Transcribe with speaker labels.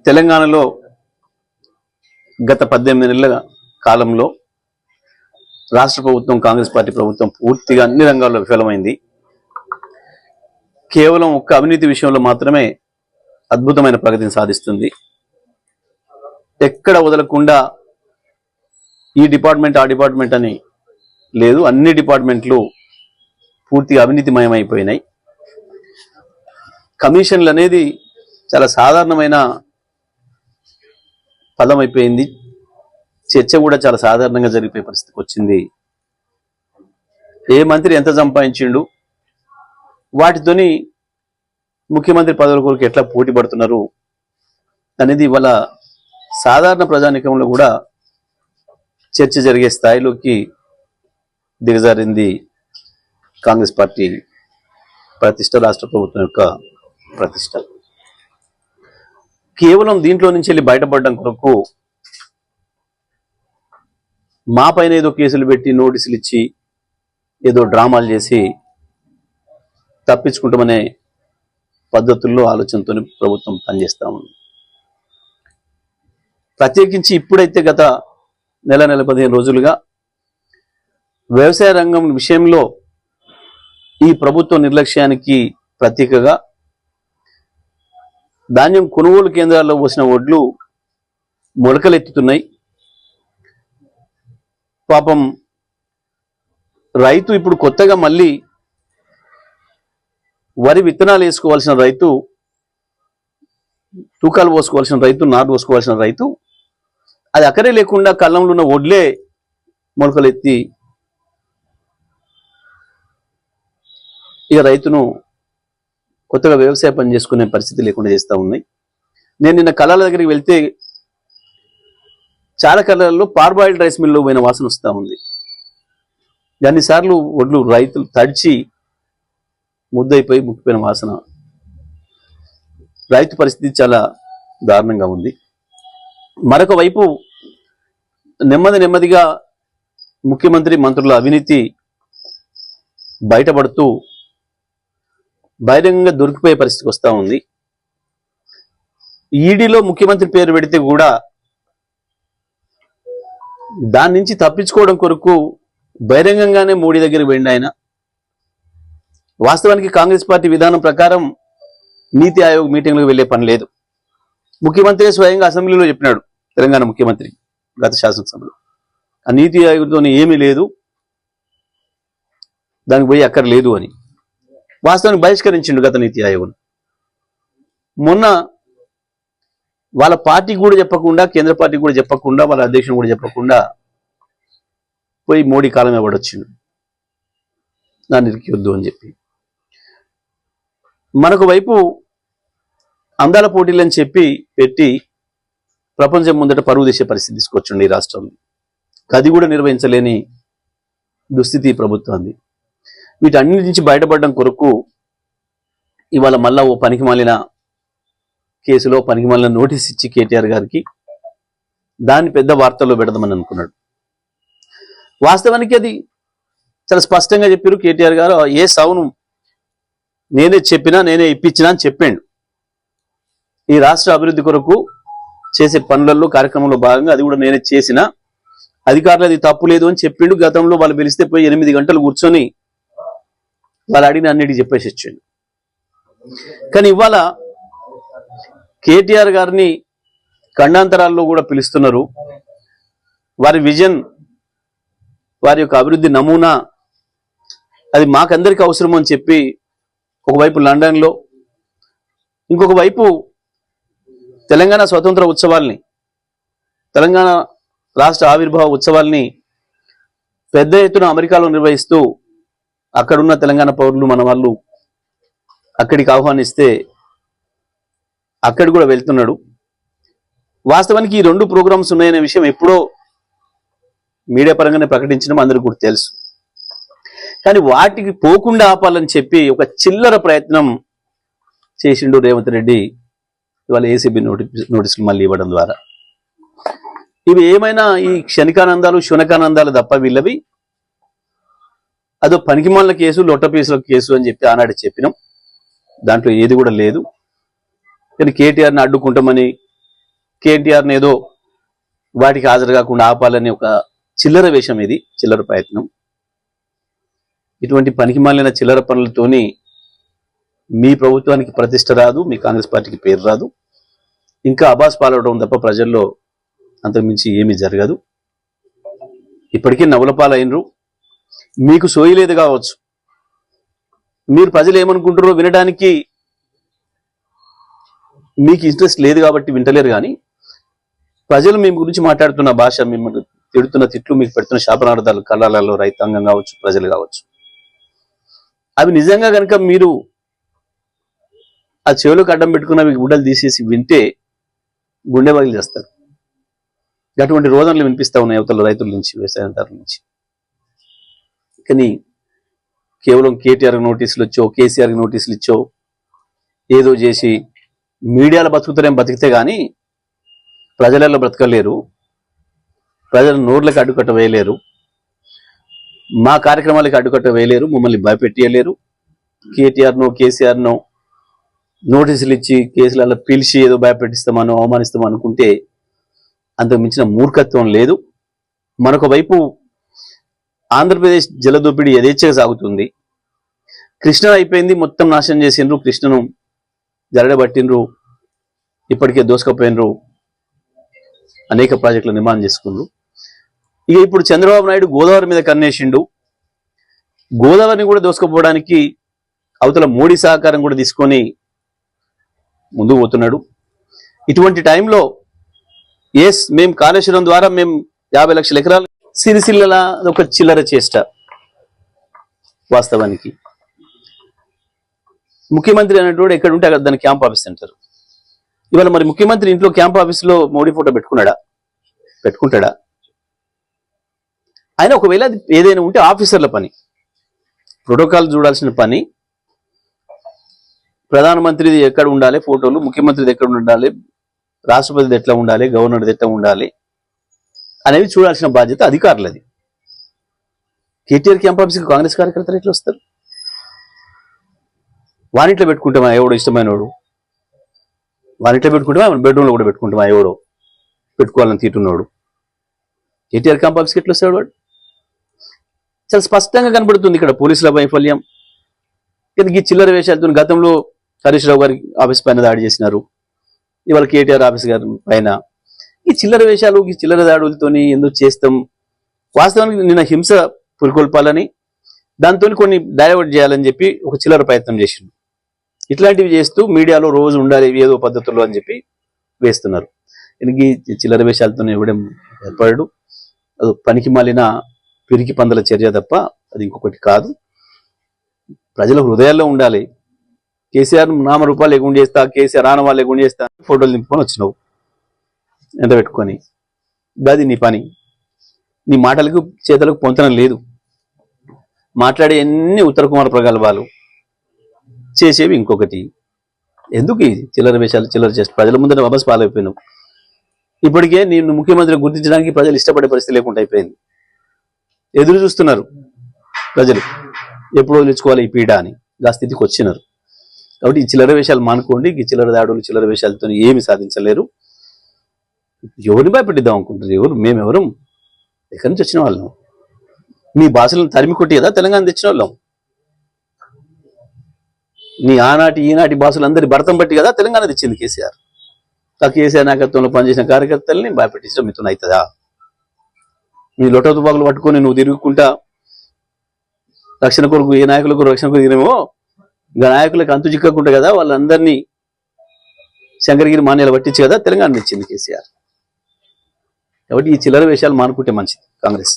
Speaker 1: తెలంగాణలో గత 18 నెలల కాలంలో రాష్ట్ర ప్రభుత్వం, కాంగ్రెస్ పార్టీ ప్రభుత్వం పూర్తిగా అన్ని రంగాల్లో విఫలమైంది. కేవలం ఒక్క అవినీతి విషయంలో మాత్రమే అద్భుతమైన ప్రగతిని సాధిస్తుంది. ఎక్కడ వదలకుండా ఈ డిపార్ట్మెంట్, ఆ డిపార్ట్మెంట్ అని లేదు, అన్ని డిపార్ట్మెంట్లు పూర్తిగా అవినీతిమయమైపోయినాయి. కమిషన్లు అనేది చాలా సాధారణమైన పదం అయిపోయింది. చర్చ కూడా చాలా సాధారణంగా జరిగిపోయే పరిస్థితికి వచ్చింది. ఏ మంత్రి ఎంత సంపాదించిండు, వాటితోని ముఖ్యమంత్రి పదవుల కొరకు ఎట్లా పోటీ పడుతున్నారు అనేది ఇవాళ సాధారణ ప్రజానీకంలో కూడా చర్చ జరిగే స్థాయిలోకి దిగజారింది కాంగ్రెస్ పార్టీ ప్రతిష్ట, రాష్ట్ర ప్రభుత్వం యొక్క ప్రతిష్ట. కేవలం దీంట్లో నుంచి వెళ్ళి బయటపడడం కొరకు మా పైన ఏదో కేసులు పెట్టి, నోటీసులు ఇచ్చి, ఏదో డ్రామాలు చేసి తప్పించుకుంటామనే పద్ధతుల్లో, ఆలోచనతో ప్రభుత్వం పనిచేస్తూ ఉంది. ప్రత్యేకించి ఇప్పుడైతే గత నెల 15 రోజులుగా వ్యవసాయ రంగం విషయంలో ఈ ప్రభుత్వ నిర్లక్ష్యానికి ప్రతీకగా ధాన్యం కొనుగోలు కేంద్రాల్లో పోసిన వడ్లు మొలకలెత్తుతున్నాయి. పాపం రైతు ఇప్పుడు కొత్తగా మళ్ళీ వరి విత్తనాలు వేసుకోవాల్సిన రైతు, తూకాలు పోసుకోవాల్సిన రైతు, నాటు పోసుకోవాల్సిన రైతు అది అక్కడే లేకుండా కళ్ళంలో ఉన్న వడ్లే మొలకలెత్తి ఇక రైతును కొత్తగా వ్యవసాయ పని చేసుకునే పరిస్థితి లేకుండా చేస్తూ ఉన్నాయి. నేను నిన్న కళ్ళాల దగ్గరికి వెళ్తే చాలా కళ్ళల్లో పార్బాయిల్డ్ రైస్ మిల్లో పోయిన వాసన వస్తూ ఉంది. అన్నిసార్లు వడ్లు రైతులు తడిచి ముద్దయిపోయి ముక్కిపోయిన వాసన. రైతు పరిస్థితి చాలా దారుణంగా ఉంది. మరొక వైపు నెమ్మదిగా ముఖ్యమంత్రి, మంత్రుల అవినీతి బయటపడుతూ బహిరంగంగా దొరికిపోయే పరిస్థితికి వస్తూ ఉంది. ఈడీలో ముఖ్యమంత్రి పేరు పెడితే కూడా దాని నుంచి తప్పించుకోవడం కొరకు బహిరంగంగానే మోడీ దగ్గరికి వెళ్ళి ఆయన. వాస్తవానికి కాంగ్రెస్ పార్టీ విధానం ప్రకారం నీతి ఆయోగ్ మీటింగ్లకు వెళ్లే పని లేదు. ముఖ్యమంత్రి స్వయంగా అసెంబ్లీలో చెప్పినాడు, తెలంగాణ ముఖ్యమంత్రి గత శాసనసభలో, ఆ నీతి ఆయోగ్తో ఏమీ లేదు, దానికి పోయి అక్కడ లేదు అని వాస్తవానికి బహిష్కరించిండు గత నీతి ఆయోగ్. మొన్న వాళ్ళ పార్టీకి కూడా చెప్పకుండా, కేంద్ర పార్టీకి కూడా చెప్పకుండా, వాళ్ళ అధ్యక్షుడు కూడా చెప్పకుండా పోయి మోడీ కాలం ఇవ్వడొచ్చిండు, దాన్ని ఇరికివద్దు అని చెప్పి. మరొక వైపు అందాల పోటీలు అని చెప్పి పెట్టి ప్రపంచం ముందట పరువు తీసే పరిస్థితి తీసుకొచ్చిండు ఈ రాష్ట్రంలో. అది కూడా నిర్వహించలేని దుస్థితి ప్రభుత్వాన్ని. వీటన్నిటి నుంచి బయటపడడం కొరకు ఇవాళ మళ్ళా ఓ పనికిమాలిన కేసులో పనికిమాలిన నోటీస్ ఇచ్చి కేటీఆర్ గారికి దాన్ని పెద్ద వార్తల్లో పెడదామని అనుకున్నాడు. వాస్తవానికి అది చాలా స్పష్టంగా చెప్పారు కేటీఆర్ గారు. ఏ సౌను నేనే చెప్పినా, నేనే ఇప్పించినా అని చెప్పాడు. ఈ రాష్ట్ర అభివృద్ధి కొరకు చేసే పనులలో, కార్యక్రమంలో భాగంగా అది కూడా నేనే చేసిన, అధికారులు అది తప్పు లేదు అని చెప్పిండు. గతంలో వాళ్ళు పిలిస్తే పోయి 8 గంటలు కూర్చొని వాళ్ళు అడిగిన అన్నిటికీ చెప్పేసి వచ్చాడు. కానీ ఇవాళ కేటీఆర్ గారిని ఖండాంతరాల్లో కూడా పిలుస్తున్నారు. వారి విజన్, వారి యొక్క అభివృద్ధి నమూనా అది మాకందరికీ అవసరం అని చెప్పి ఒకవైపు లండన్లో, ఇంకొక వైపు తెలంగాణ స్వతంత్ర ఉత్సవాల్ని, తెలంగాణ రాష్ట్ర ఆవిర్భావ ఉత్సవాల్ని పెద్ద ఎత్తున అమెరికాలో నిర్వహిస్తూ అక్కడున్న తెలంగాణ పౌరులు, మన వాళ్ళు అక్కడికి ఆహ్వానిస్తే అక్కడికి కూడా వెళ్తున్నాడు. వాస్తవానికి ఈ 2 ప్రోగ్రామ్స్ ఉన్నాయనే విషయం ఎప్పుడో మీడియా పరంగానే ప్రకటించడం అందరికీ కూడా తెలుసు. కానీ వాటికి పోకుండా ఆపాలని చెప్పి ఒక చిల్లర ప్రయత్నం చేసిండు రేవంత్ రెడ్డి ఇవాళ ఏసీబీ నోటీసులు మళ్ళీ ఇవ్వడం ద్వారా. ఇవి ఏమైనా ఈ క్షణికానందాలు, శునకానందాలు తప్ప వీళ్ళవి అదో పనికిమాలిన కేసు, లొట్టపీసుల కేసు అని చెప్పి ఆనాడు చెప్పినాం. దాంట్లో ఏది కూడా లేదు. కానీ కేటీఆర్ని అడ్డుకుంటామని కేటీఆర్ని ఏదో వాటికి హాజరు కాకుండా ఆపాలని ఒక చిల్లర వేషం, ఇది చిల్లర ప్రయత్నం. ఇటువంటి పనికి మాలిన చిల్లర పనులతోని మీ ప్రభుత్వానికి ప్రతిష్ట రాదు, మీ కాంగ్రెస్ పార్టీకి పేరు రాదు, ఇంకా అబాస్ పాలవడం తప్ప ప్రజల్లో అంతకుమించి ఏమీ జరగదు. ఇప్పటికీ నవ్వుల పాలైనరు, మీకు సోయలేదు కావచ్చు, మీరు ప్రజలు ఏమనుకుంటారో వినడానికి మీకు ఇంట్రెస్ట్ లేదు కాబట్టి వింటలేరు. కానీ ప్రజలు మీ గురించి మాట్లాడుతున్న భాష, మిమ్మల్ని తిడుతున్న తిట్లు, మీకు పెడుతున్న శాపనార్థాలు కళ్ళాలలో రైతాంగం కావచ్చు, ప్రజలు కావచ్చు, అవి నిజంగా కనుక మీరు ఆ చెవులకు అడ్డం పెట్టుకున్నవి గుడ్డలు తీసేసి వింటే గుండె బగిలి చేస్తారు. అటువంటి రోదనలు వినిపిస్తా ఉన్నాయి అవతల రైతుల నుంచి, వ్యవసాయదారుల నుంచి. కానీ కేవలం కేటీఆర్ నోటీసులు ఇచ్చో, కేసీఆర్ నోటీసులు ఇచ్చో, ఏదో చేసి మీడియాలో బతికితే కానీ ప్రజలలో బ్రతకలేరు, ప్రజల నోర్లకు అడ్డుకట్ట వేయలేరు, మా కార్యక్రమాలకు అడ్డుకట్ట వేయలేరు, మమ్మల్ని భయపెట్టలేరు. కేటీఆర్నో కేసీఆర్నో నోటీసులు ఇచ్చి కేసులలో పిలిచి ఏదో భయపెట్టిస్తామనో అవమానిస్తామో అనుకుంటే అంతకు మించిన మూర్ఖత్వం లేదు. మరొక వైపు ఆంధ్రప్రదేశ్ జలదోపిడీ యథేచ్ఛగా సాగుతుంది. కృష్ణ అయిపోయింది, మొత్తం నాశనం చేసిండ్రు, కృష్ణను జరడబట్టిండ్రు, ఇప్పటికే దోసుకపోయినరు, అనేక ప్రాజెక్టులు నిర్మాణం చేసుకున్నారు. ఇక ఇప్పుడు చంద్రబాబు నాయుడు గోదావరి మీద కన్నేసిండు. గోదావరిని కూడా దోసుకుపోవడానికి అవతల మోడీ సహకారం కూడా తీసుకొని ముందుకు పోతున్నాడు. ఇటువంటి టైంలో మేము కాళేశ్వరం ద్వారా మేము 50 లక్షల ఎకరాలు, సిరిసిల్ల ఒక చిల్లర చేష్ట. వాస్తవానికి ముఖ్యమంత్రి అనేటోడు ఎక్కడ ఉంటే అక్కడ దాన్ని క్యాంప్ ఆఫీస్ అంటారు. ఇవాళ మరి ముఖ్యమంత్రి ఇంట్లో క్యాంప్ ఆఫీస్లో మోడీ ఫోటో పెట్టుకుంటాడా? ఆయన ఒకవేళ అది ఏదైనా ఉంటే ఆఫీసర్ల పని, ప్రోటోకాల్ చూడాల్సిన పని, ప్రధానమంత్రిది ఎక్కడ ఉండాలి ఫోటోలు, ముఖ్యమంత్రిది ఎక్కడ ఉండాలి, రాష్ట్రపతిది ఎట్లా ఉండాలి, గవర్నర్ది ఎట్లా ఉండాలి అనేవి చూడాల్సిన బాధ్యత అధికారులది. కేటీఆర్ క్యాంప్ ఆఫీస్కి కాంగ్రెస్ కార్యకర్తలు ఎట్లా వస్తారు? వానిట్లో పెట్టుకుంటామా ఎవడో ఇష్టమైన వాడు, వానిట్లో పెట్టుకుంటామా బెడ్రూమ్లో కూడా పెట్టుకుంటామా ఎవడో పెట్టుకోవాలని తీటున్నాడు. కేటీఆర్ క్యాంప్ ఆఫీస్కి ఎట్లా వస్తాడు వాడు? చాలా స్పష్టంగా కనబడుతుంది ఇక్కడ పోలీసుల వైఫల్యం. ఈ చిల్లర వేషాలతో గతంలో హరీష్ రావు గారి ఆఫీస్ పైన దాడి చేసినారు, ఇవాళ కేటీఆర్ ఆఫీస్ గారి పైన. ఈ చిల్లర వేషాలు, ఈ చిల్లర దాడులతోని ఎందుకు చేస్తాం? వాస్తవానికి నిన్న హింస పురికొల్పాలని, దాంతో కొన్ని డైవర్ట్ చేయాలని చెప్పి ఒక చిల్లర ప్రయత్నం చేసిండు. ఇట్లాంటివి చేస్తూ మీడియాలో రోజు ఉండాలి ఏదో పద్ధతుల్లో అని చెప్పి వేస్తున్నారు. దీనికి చిల్లర వేషాలతో ఇవ్వడం ఏర్పడు, అది పనికి మాలిన పిరికి పందల చర్య తప్ప అది ఇంకొకటి కాదు. ప్రజల హృదయాల్లో ఉండాలి. కేసీఆర్ నామరూపాలు ఎగుండి చేస్తా, కేసీఆర్ ఆనవాళ్ళు ఎగుండి చేస్తా, ఫోటోలు దింపుకొని వచ్చినావు ఎంత పెట్టుకొని. గది నీ పని. నీ మాటలకు చేతలకు పొంతనం లేదు. మాట్లాడే అన్ని ఉత్తర కుమార ప్రగల్భాలు, చేసేవి ఇంకొకటి. ఎందుకు ఈ చిల్లర వేషాలు, చిల్లర చేసి ప్రజల ముందర వాపస్ పాలైపోయినావు. ఇప్పటికే నేను ముఖ్యమంత్రి గుర్తించడానికి ప్రజలు ఇష్టపడే పరిస్థితి లేకుండా అయిపోయింది. ఎదురు చూస్తున్నారు ప్రజలు, ఎప్పుడు వదిలించుకోవాలి ఈ పీడ అని. ఆ స్థితికి వచ్చినారు. కాబట్టి ఈ చిల్లర వేషాలు మానుకోండి. ఈ చిల్లర దాడులు, చిల్లర వేషాలతో ఏమి సాధించలేరు. ఎవరిని భయపెట్టిద్దాం అనుకుంటారు? మేమెవరం? ఎక్కడి నుంచి వచ్చిన వాళ్ళం? మీ భాషలను తరిమి కొట్టి కదా తెలంగాణ తెచ్చిన వాళ్ళం. నీ ఆనాటి ఈనాటి భాషలందరి భరతం బట్టి కదా తెలంగాణ తెచ్చింది కేసీఆర్. ఆ కేసీఆర్ నాయకత్వంలో పనిచేసిన కార్యకర్తల్ని భయపెట్టించడం మిత్రుని అవుతుందా? నీ లొట తుపాకులు పట్టుకొని నువ్వు తిరుగుకుంటా రక్షణ కొరకు, ఏ నాయకులకు రక్షణ కొరకు తినేమో ఇంకా నాయకులకు అంతు చిక్కకుండా కదా వాళ్ళందరినీ శంకరగిరి మాన్యాలు పట్టించి కదా తెలంగాణ తెచ్చింది కేసీఆర్. కాబట్టి ఈ చిల్లర వేషాలు మానుకుంటే మంచిది కాంగ్రెస్.